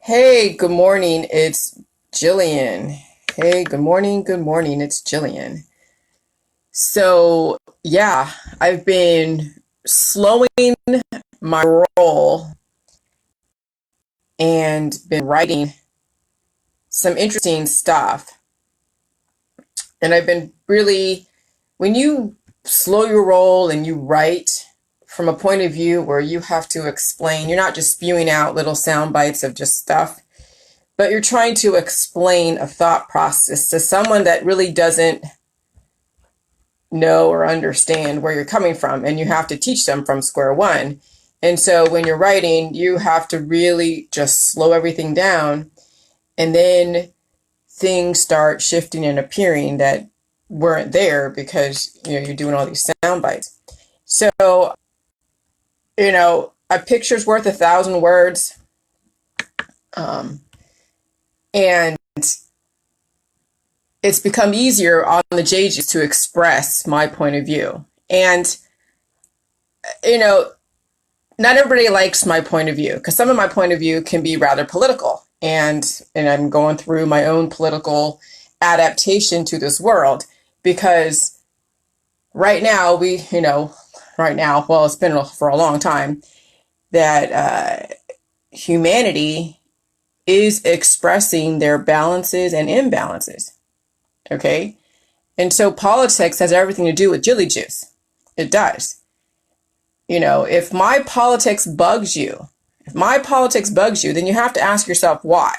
Hey, good morning. It's Jillian. Hey, good morning. Good morning. It's Jillian. So, I've been slowing my roll and been writing some interesting stuff. And I've been really, when you slow your roll and you write from a point of view where you have to explain, you're not just spewing out little sound bites of just stuff, but you're trying to explain a thought process to someone that really doesn't know or understand where you're coming from, and you have to teach them from square one. And so when you're writing, you have to really just slow everything down, and then things start shifting and appearing that weren't there because you're doing all these sound bites. So, a picture's worth 1,000 words. And it's become easier on the JGs to express my point of view. And, you know, not everybody likes my point of view because some of my point of view can be rather political. And I'm going through my own political adaptation to this world because right now well, it's been for a long time that humanity is expressing their balances and imbalances. Okay. And so politics has everything to do with jelly juice. It does. If my politics bugs you, then you have to ask yourself why.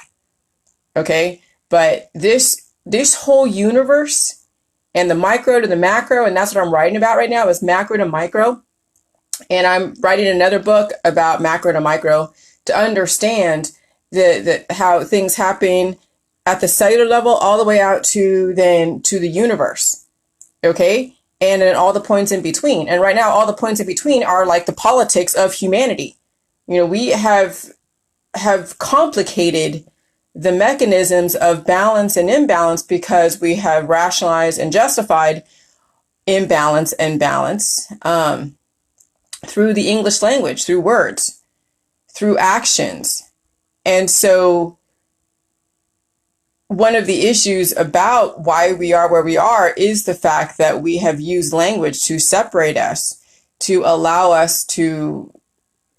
Okay? But this whole universe and the micro to the macro, and that's what I'm writing about right now, is macro to micro. And I'm writing another book about macro to micro to understand how things happen at the cellular level all the way out to the universe. Okay? And then all the points in between. And right now, all the points in between are like the politics of humanity. We have complicated the mechanisms of balance and imbalance because we have rationalized and justified imbalance and balance through the English language, through words, through actions. And so one of the issues about why we are where we are is the fact that we have used language to separate us, to allow us to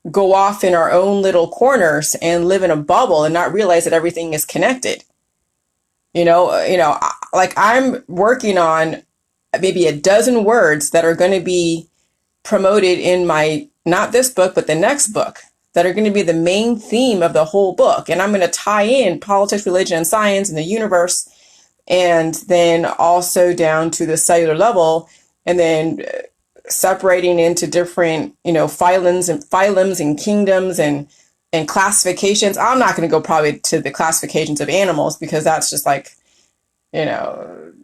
go off in our own little corners and live in a bubble and not realize that everything is connected. Like I'm working on maybe a dozen words that are going to be promoted in my, not this book, but the next book, that are going to be the main theme of the whole book. And I'm going to tie in politics, religion, and science and the universe, and then also down to the cellular level, and then separating into different, phylums and kingdoms and classifications. I'm not going to go probably to the classifications of animals because that's just like,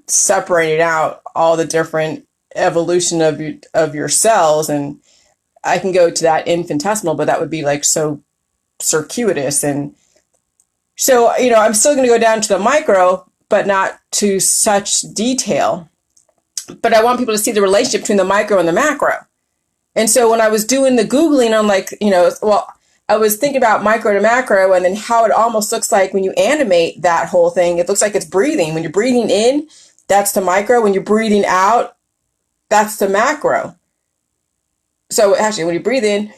separating out all the different evolution of your cells. And I can go to that infinitesimal, but that would be like so circuitous. And so, I'm still going to go down to the micro, but not to such detail. But I want people to see the relationship between the micro and the macro. And so when I was doing the Googling, I'm like, I was thinking about micro to macro and then how it almost looks like when you animate that whole thing, it looks like it's breathing. When you're breathing in, that's the micro. When you're breathing out, that's the macro. So actually, when you breathe in,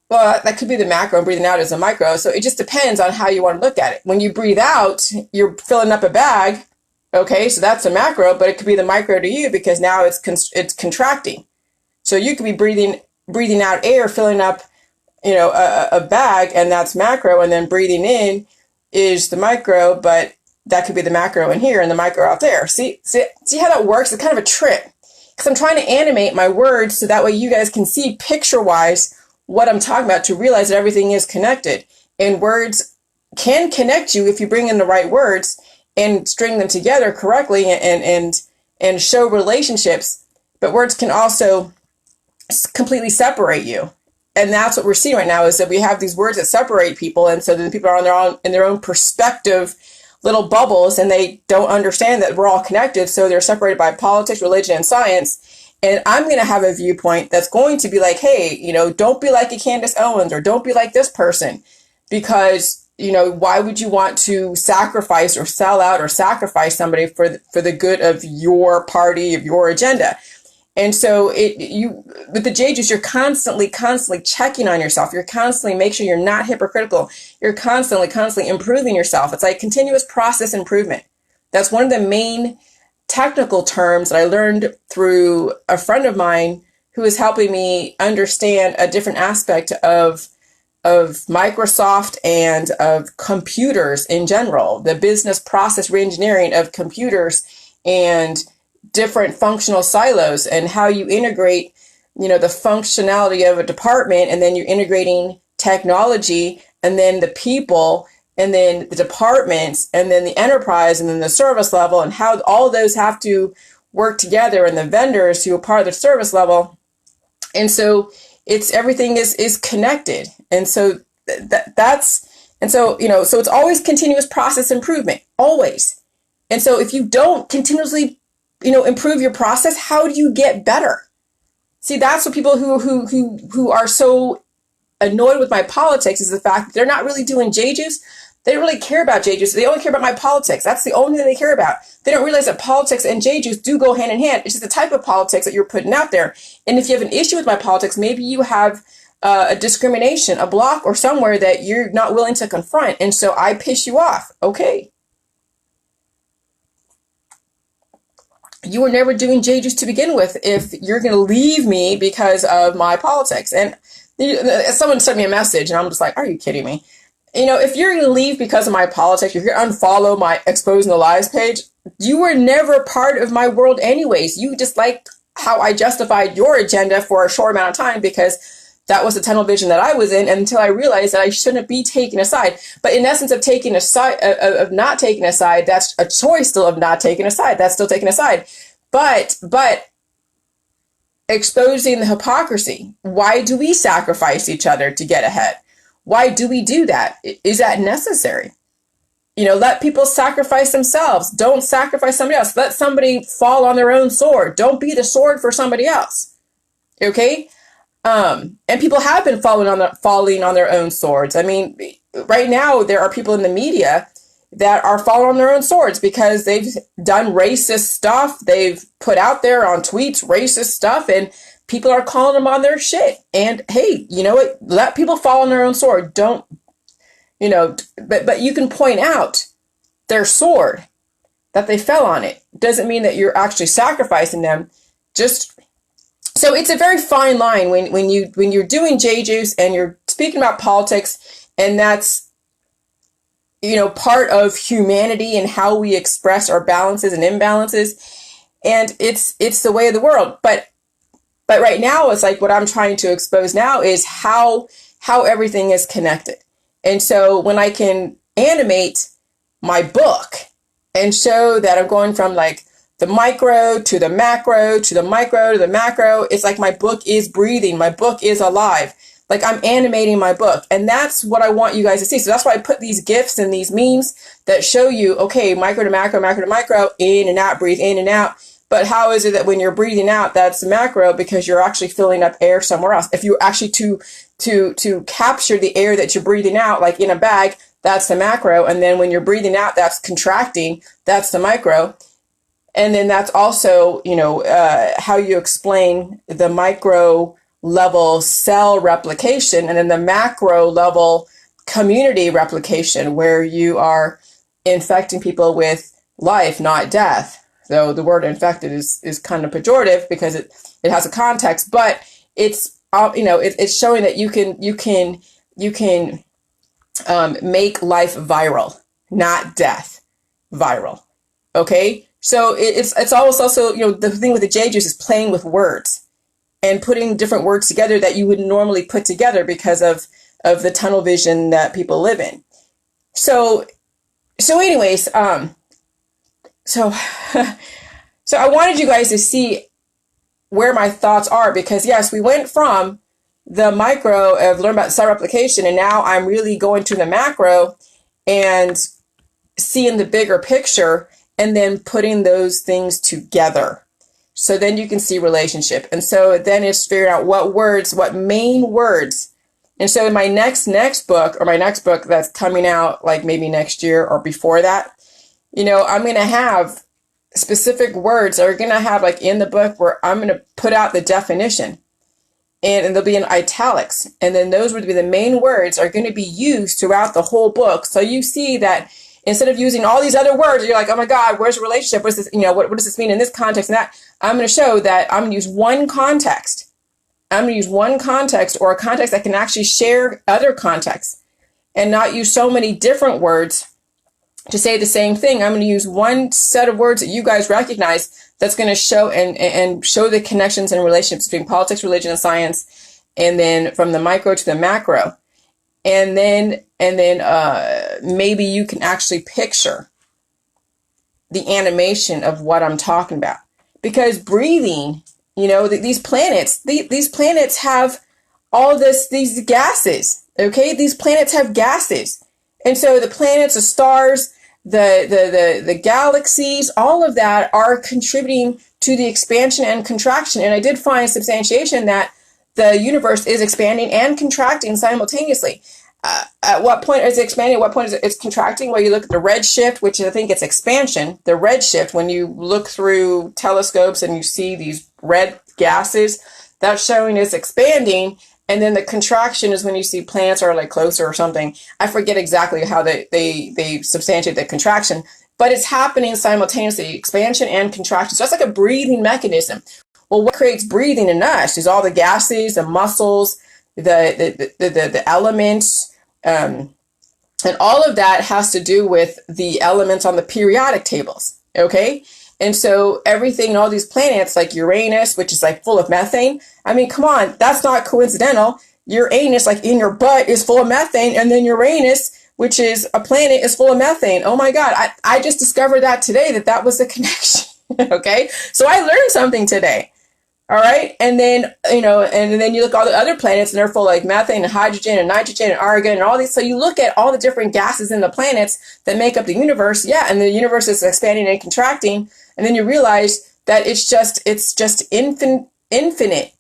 well, that could be the macro, and breathing out is a micro. So it just depends on how you want to look at it. When you breathe out, you're filling up a bag. Okay, so that's a macro, but it could be the micro to you because now it's contracting. So you could be breathing out air, filling up, a bag, and that's macro, and then breathing in is the micro, but that could be the macro in here and the micro out there. See how that works? It's kind of a trick. Because I'm trying to animate my words so that way you guys can see picture-wise what I'm talking about to realize that everything is connected. And words can connect you if you bring in the right words and string them together correctly and show relationships. But words can also completely separate you. And that's what we're seeing right now is that we have these words that separate people. And so then people are in their own perspective little bubbles, and they don't understand that we're all connected. So they're separated by politics, religion, and science. And I'm going to have a viewpoint that's going to be like, hey, don't be like a Candace Owens, or don't be like this person, because why would you want to sacrifice or sell out or sacrifice somebody for the good of your party, of your agenda? And so with the J juice, you're constantly checking on yourself. You're constantly make sure you're not hypocritical. You're constantly improving yourself. It's like continuous process improvement. That's one of the main technical terms that I learned through a friend of mine who is helping me understand a different aspect of Microsoft and of computers in general, the business process reengineering of computers and different functional silos, and how you integrate, the functionality of a department, and then you're integrating technology, and then the people, and then the departments, and then the enterprise, and then the service level, and how all those have to work together, and the vendors who are part of the service level. And so everything is connected. And so so it's always continuous process improvement, always. And so if you don't continuously, improve your process, how do you get better? See, that's what people who are so annoyed with my politics is the fact that they're not really doing JJUS. They don't really care about JJUS. They only care about my politics. That's the only thing they care about. They don't realize that politics and JJUS do go hand in hand. It's just the type of politics that you're putting out there. And if you have an issue with my politics, maybe you have a discrimination, a block, or somewhere that you're not willing to confront. And so I piss you off. Okay. You were never doing JJUS to begin with if you're going to leave me because of my politics. And someone sent me a message and I'm just like, are you kidding me? If you're going to leave because of my politics, you're going to unfollow my Exposing the Lies page, you were never part of my world anyways. You just liked how I justified your agenda for a short amount of time because that was the tunnel vision that I was in, until I realized that I shouldn't be taking a side. But in essence of taking a side, of not taking a side, that's a choice still of not taking a side. That's still taking a side. But exposing the hypocrisy. Why do we sacrifice each other to get ahead? Why do we do that? Is that necessary? Let people sacrifice themselves. Don't sacrifice somebody else. Let somebody fall on their own sword. Don't be the sword for somebody else. Okay? And people have been falling on their own swords. I mean, right now there are people in the media that are falling on their own swords because they've done racist stuff. They've put out there on tweets racist stuff, and people are calling them on their shit. And hey, you know what? Let people fall on their own sword. Don't, but you can point out their sword that they fell on it. Doesn't mean that you're actually sacrificing them. So it's a very fine line when you're doing JJUS and you're speaking about politics, and that's, part of humanity and how we express our balances and imbalances. And it's the way of the world. But right now, it's like what I'm trying to expose now is how everything is connected. And so when I can animate my book and show that I'm going from like the micro to the macro to the micro to the macro, it's like my book is breathing. My book is alive. Like I'm animating my book. And that's what I want you guys to see. So that's why I put these GIFs and these memes that show you, okay, micro to macro, macro to micro, in and out, breathe in and out. But how is it that when you're breathing out, that's the macro? Because you're actually filling up air somewhere else. If you actually to capture the air that you're breathing out, like in a bag, that's the macro. And then when you're breathing out, that's contracting, that's the micro. And then that's also, how you explain the micro level cell replication, and then the macro level community replication, where you are infecting people with life, not death. So the word infected is kind of pejorative because it has a context, but it's it's showing that you can make life viral, not death viral. Okay, so it's almost also the thing with the JJUS is playing with words and putting different words together that you would normally put together because of the tunnel vision that people live in. So anyways, so I wanted you guys to see where my thoughts are, because yes, we went from the micro of learn about cell replication, and now I'm really going to the macro and seeing the bigger picture and then putting those things together. So then you can see relationship. And so then it's figuring out what main words And so in my next book, or my next book that's coming out like maybe next year or before that, I'm going to have specific words that are going to have like in the book where I'm going to put out the definition, and they'll be in italics. And then those would be the main words are going to be used throughout the whole book. So you see that instead of using all these other words, you're like, oh my God, where's the relationship? What's this, what does this mean in this context and that? I'm going to show that I'm going to use one context. I'm going to use one context, or a context that can actually share other contexts, and not use so many different words to say the same thing. I'm going to use one set of words that you guys recognize that's going to show and show the connections and relationships between politics, religion, and science, and then from the micro to the macro. And then maybe you can actually picture the animation of what I'm talking about. Because breathing, these planets have all these gases. Okay, these planets have gases, and so the planets, the stars, the galaxies, all of that are contributing to the expansion and contraction. And I did find substantiation that the universe is expanding and contracting simultaneously. At what point is it expanding? At what point is it contracting? Well, you look at the red shift, which I think it's expansion. The red shift, when you look through telescopes and you see these red gases, that's showing it's expanding. And then the contraction is when you see planets are like closer or something. I forget exactly how they substantiate the contraction, but it's happening simultaneously, expansion and contraction. So that's like a breathing mechanism. Well, what creates breathing in us is all the gases, the muscles, the elements, and all of that has to do with the elements on the periodic tables. Okay. And so everything, all these planets like Uranus, which is like full of methane. I mean, come on, that's not coincidental. Uranus, like in your butt, is full of methane. And then Uranus, which is a planet, is full of methane. Oh my God. I just discovered that today, that was the connection. Okay. So I learned something today. All right. And then, and then you look at all the other planets and they're full of like methane and hydrogen and nitrogen and argon and all these. So you look at all the different gases in the planets that make up the universe. Yeah. And the universe is expanding and contracting. And then you realize that it's just infinite.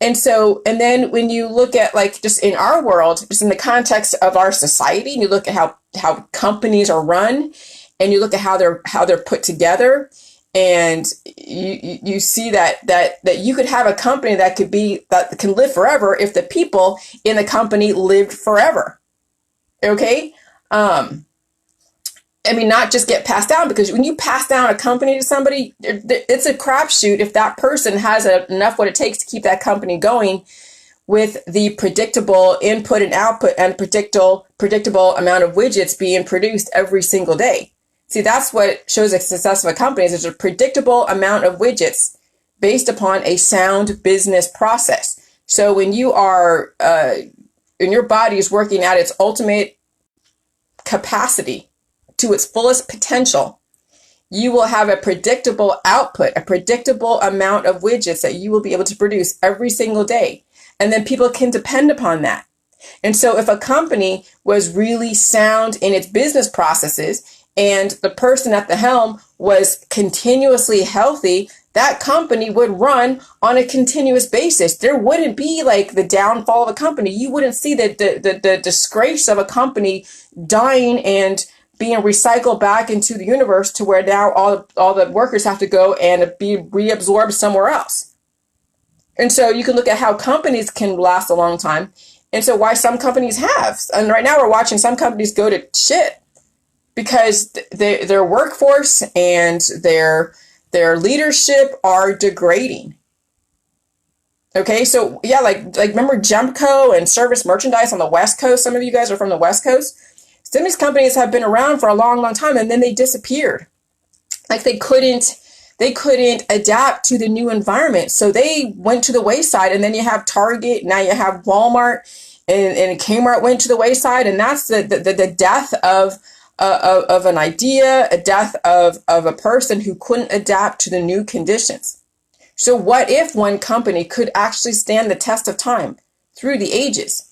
And so, and then when you look at like just in our world, just in the context of our society, and you look at how companies are run, and you look at how they're put together, and you see that you could have a company that can live forever if the people in the company lived forever. Okay. I mean, not just get passed down, because when you pass down a company to somebody, it's a crapshoot if that person has enough what it takes to keep that company going with the predictable input and output and predictable amount of widgets being produced every single day. See, that's what shows the success of a company. There's a predictable amount of widgets based upon a sound business process. So when you are, when your body is working at its ultimate capacity, to its fullest potential, you will have a predictable output, a predictable amount of widgets that you will be able to produce every single day. And then people can depend upon that. And so if a company was really sound in its business processes and the person at the helm was continuously healthy, that company would run on a continuous basis. There wouldn't be like the downfall of a company. You wouldn't see the disgrace of a company dying and being recycled back into the universe to where now all the workers have to go and be reabsorbed somewhere else. And so you can look at how companies can last a long time. And so why some companies have. And right now we're watching some companies go to shit because their workforce and their leadership are degrading. Okay, so yeah, like remember Gemco and Service Merchandise on the West Coast? Some of you guys are from the West Coast. Some of these companies have been around for a long, long time, and then they disappeared. Like they couldn't adapt to the new environment. So they went to the wayside, and then you have Target, now you have Walmart, and Kmart went to the wayside, and that's the death of an idea, a death of a person who couldn't adapt to the new conditions. So what if one company could actually stand the test of time through the ages?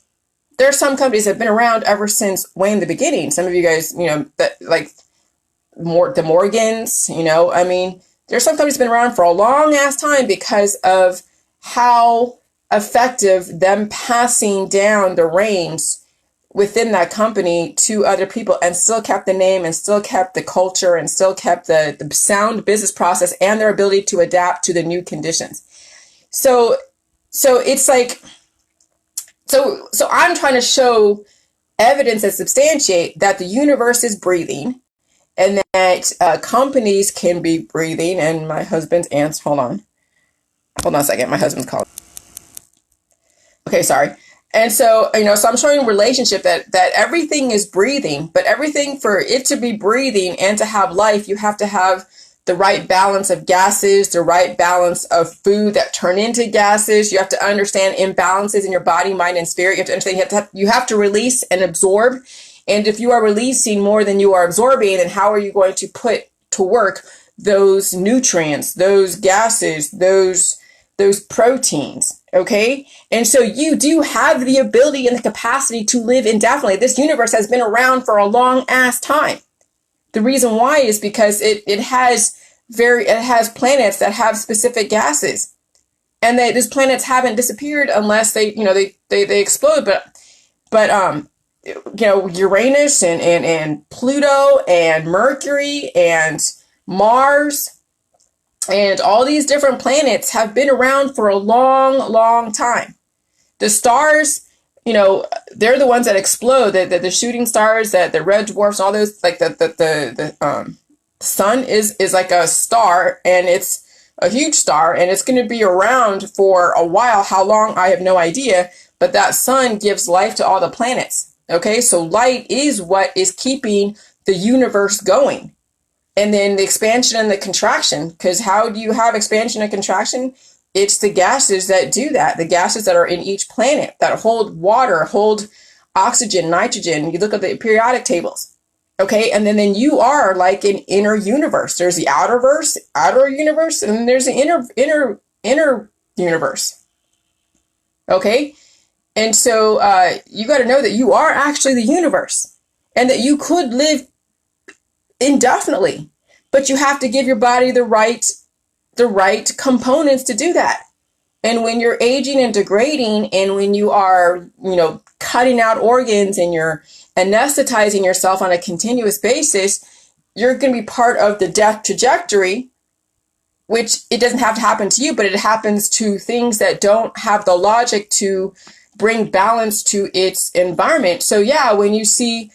There are some companies that have been around ever since way in the beginning. Some of you guys, that like the Morgans, I mean, there's some companies that have been around for a long ass time because of how effective them passing down the reins within that company to other people and still kept the name and still kept the culture and still kept the sound business process and their ability to adapt to the new conditions. So it's like, so I'm trying to show evidence and substantiate that the universe is breathing and that companies can be breathing. And my husband's aunt's, hold on a second. My husband's calling. Okay, sorry. And so, so I'm showing a relationship that everything is breathing, but everything, for it to be breathing and to have life, you have to have the right balance of gases, the right balance of food that turn into gases. You have to understand imbalances in your body, mind, and spirit. You have to understand you have to release and absorb. And if you are releasing more than you are absorbing, then how are you going to put to work those nutrients, those gases, those proteins? Okay. And so you do have the ability and the capacity to live indefinitely. This universe has been around for a long ass time. The reason why is because it has planets that have specific gases, and these planets haven't disappeared unless they explode. But Uranus and Pluto and Mercury and Mars and all these different planets have been around for a long, long time. The stars, they're the ones that explode, the shooting stars, the red dwarfs, all those, like the sun is like a star, and it's a huge star, and it's going to be around for a while. How long, I have no idea, but that sun gives life to all the planets. Okay, so light is what is keeping the universe going. And then the expansion and the contraction, because how do you have expansion and contraction? It's the gases that do that, the gases that are in each planet that hold water, hold oxygen, nitrogen. You look at the periodic tables. Okay, and then you are like an inner universe. There's the outer universe, and then there's the inner universe. Okay, and so you got to know that you are actually the universe, and that you could live indefinitely, but you have to give your body the right components to do that. And when you're aging and degrading, and when you are, cutting out organs and you're anesthetizing yourself on a continuous basis, you're going to be part of the death trajectory, which it doesn't have to happen to you, but it happens to things that don't have the logic to bring balance to its environment. So yeah, when you see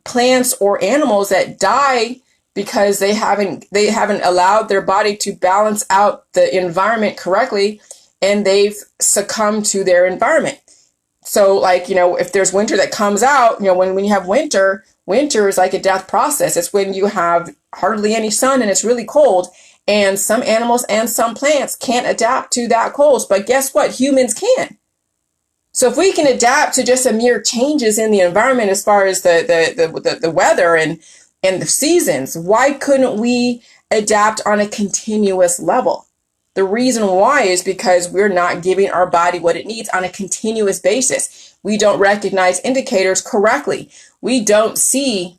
plants or animals that die because they haven't allowed their body to balance out the environment correctly, and they've succumbed to their environment. So like, if there's winter that comes out, when you have winter is like a death process. It's when you have hardly any sun and it's really cold, and some animals and some plants can't adapt to that cold. But guess what? Humans can. So if we can adapt to just a mere changes in the environment as far as the weather and the seasons, why couldn't we adapt on a continuous level? The reason why is because we're not giving our body what it needs on a continuous basis. We don't recognize indicators correctly. We don't see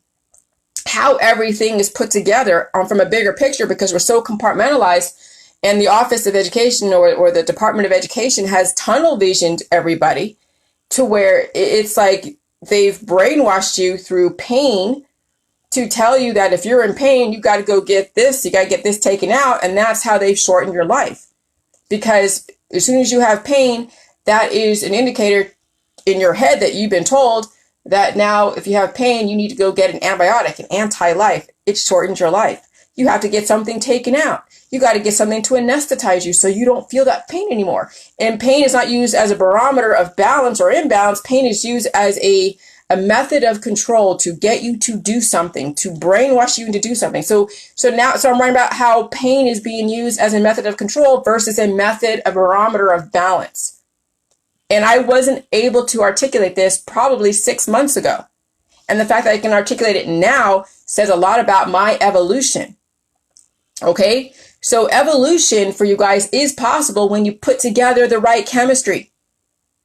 how everything is put together from a bigger picture because we're so compartmentalized. And the Office of Education or the Department of Education has tunnel visioned everybody to where it's like they've brainwashed you through pain to tell you that if you're in pain, you got to go get this, you got to get this taken out. And that's how they've shortened your life. Because as soon as you have pain, that is an indicator in your head that you've been told that now if you have pain, you need to go get an antibiotic, an anti-life. It shortens your life. You have to get something taken out. You got to get something to anesthetize you so you don't feel that pain anymore. And pain is not used as a barometer of balance or imbalance. Pain is used as a method of control to get you to do something, to brainwash you into do something. So I'm writing about how pain is being used as a method of control versus a method, a barometer of balance. And I wasn't able to articulate this probably 6 months ago. And the fact that I can articulate it now says a lot about my evolution. Okay, so evolution for you guys is possible when you put together the right chemistry.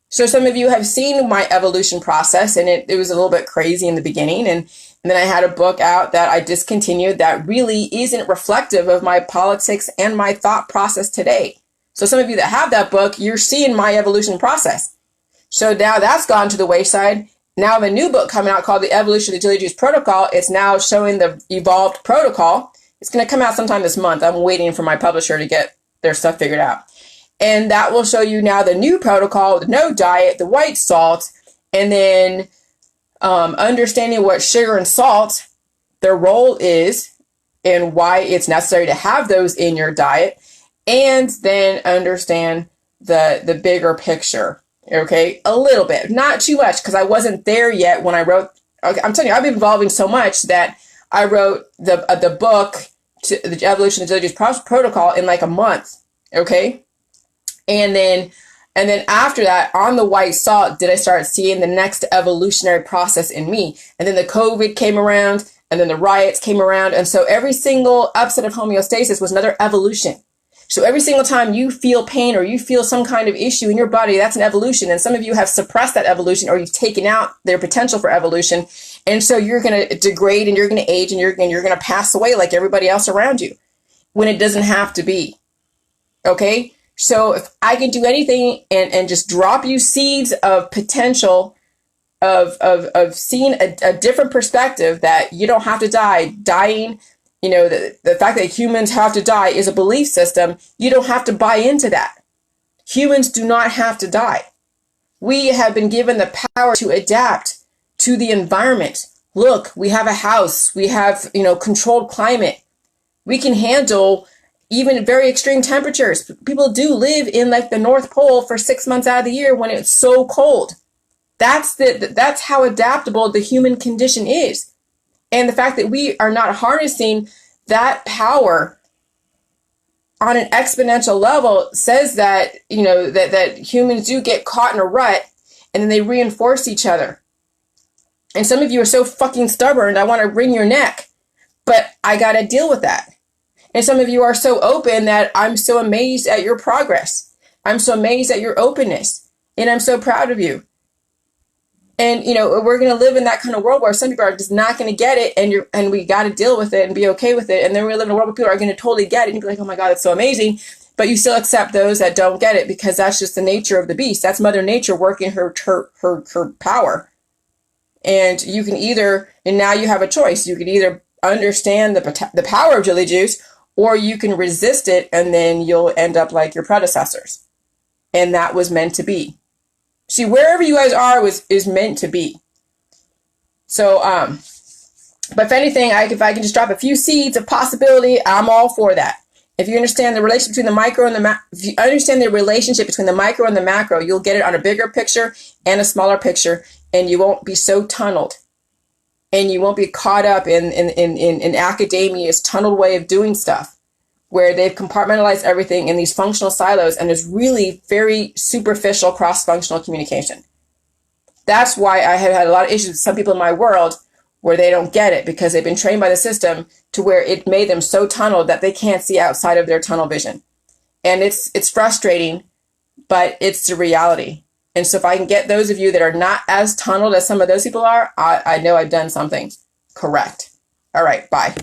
So some of you have seen my evolution process, and it was a little bit crazy in the beginning. And then I had a book out that I discontinued that really isn't reflective of my politics and my thought process today. So some of you that have that book, you're seeing my evolution process. So now that's gone to the wayside. Now I have a new book coming out called The Evolution of the Daily Juice Protocol. It's now showing the evolved protocol. It's going to come out sometime this month. I'm waiting for my publisher to get their stuff figured out. And that will show you now the new protocol, the no diet, the white salt, and then understanding what sugar and salt, their role is and why it's necessary to have those in your diet, and then understand the bigger picture. Okay, a little bit, not too much, because I wasn't there yet when I wrote. Okay, I'm telling you, I've been evolving so much that I wrote the book, The Evolution of the Daily Juice Protocol, in like a month. Okay, and then after that, on the white salt, did I start seeing the next evolutionary process in me? And then the COVID came around, and then the riots came around, and so every single upset of homeostasis was another evolution. So every single time you feel pain or you feel some kind of issue in your body, that's an evolution. And some of you have suppressed that evolution, or you've taken out their potential for evolution. And so you're going to degrade, and you're going to age, and you're going to pass away like everybody else around you, when it doesn't have to be. Okay? So if I can do anything and just drop you seeds of potential of seeing a different perspective, that you don't have to die. Dying, the fact that humans have to die is a belief system. You don't have to buy into that. Humans do not have to die. We have been given the power to adapt to the environment. Look, we have a house. We have, controlled climate. We can handle even very extreme temperatures. People do live in like the North Pole for 6 months out of the year when it's so cold. That's how adaptable the human condition is. And the fact that we are not harnessing that power on an exponential level says that, that humans do get caught in a rut, and then they reinforce each other. And some of you are so fucking stubborn, I want to wring your neck, but I got to deal with that. And some of you are so open that I'm so amazed at your progress. I'm so amazed at your openness, and I'm so proud of you. And, we're going to live in that kind of world where some people are just not going to get it, and we got to deal with it and be okay with it. And then we're going to live in a world where people are going to totally get it and be like, oh my God, it's so amazing. But you still accept those that don't get it, because that's just the nature of the beast. That's Mother Nature working her power. And you can and now you have a choice. You can either understand the power of Jelly Juice, or you can resist it, and then you'll end up like your predecessors. And that was meant to be. See, wherever you guys are is meant to be. So, but if anything, if I can just drop a few seeds of possibility, I'm all for that. If you understand the relationship between the micro and if you understand the relationship between the micro and the macro, you'll get it on a bigger picture and a smaller picture, and you won't be so tunneled, and you won't be caught up in academia's tunneled way of doing stuff, where they've compartmentalized everything in these functional silos, and there's really very superficial cross-functional communication. That's why I have had a lot of issues with some people in my world where they don't get it, because they've been trained by the system to where it made them so tunneled that they can't see outside of their tunnel vision. And it's frustrating, but it's the reality. And so if I can get those of you that are not as tunneled as some of those people are, I know I've done something correct. All right, bye.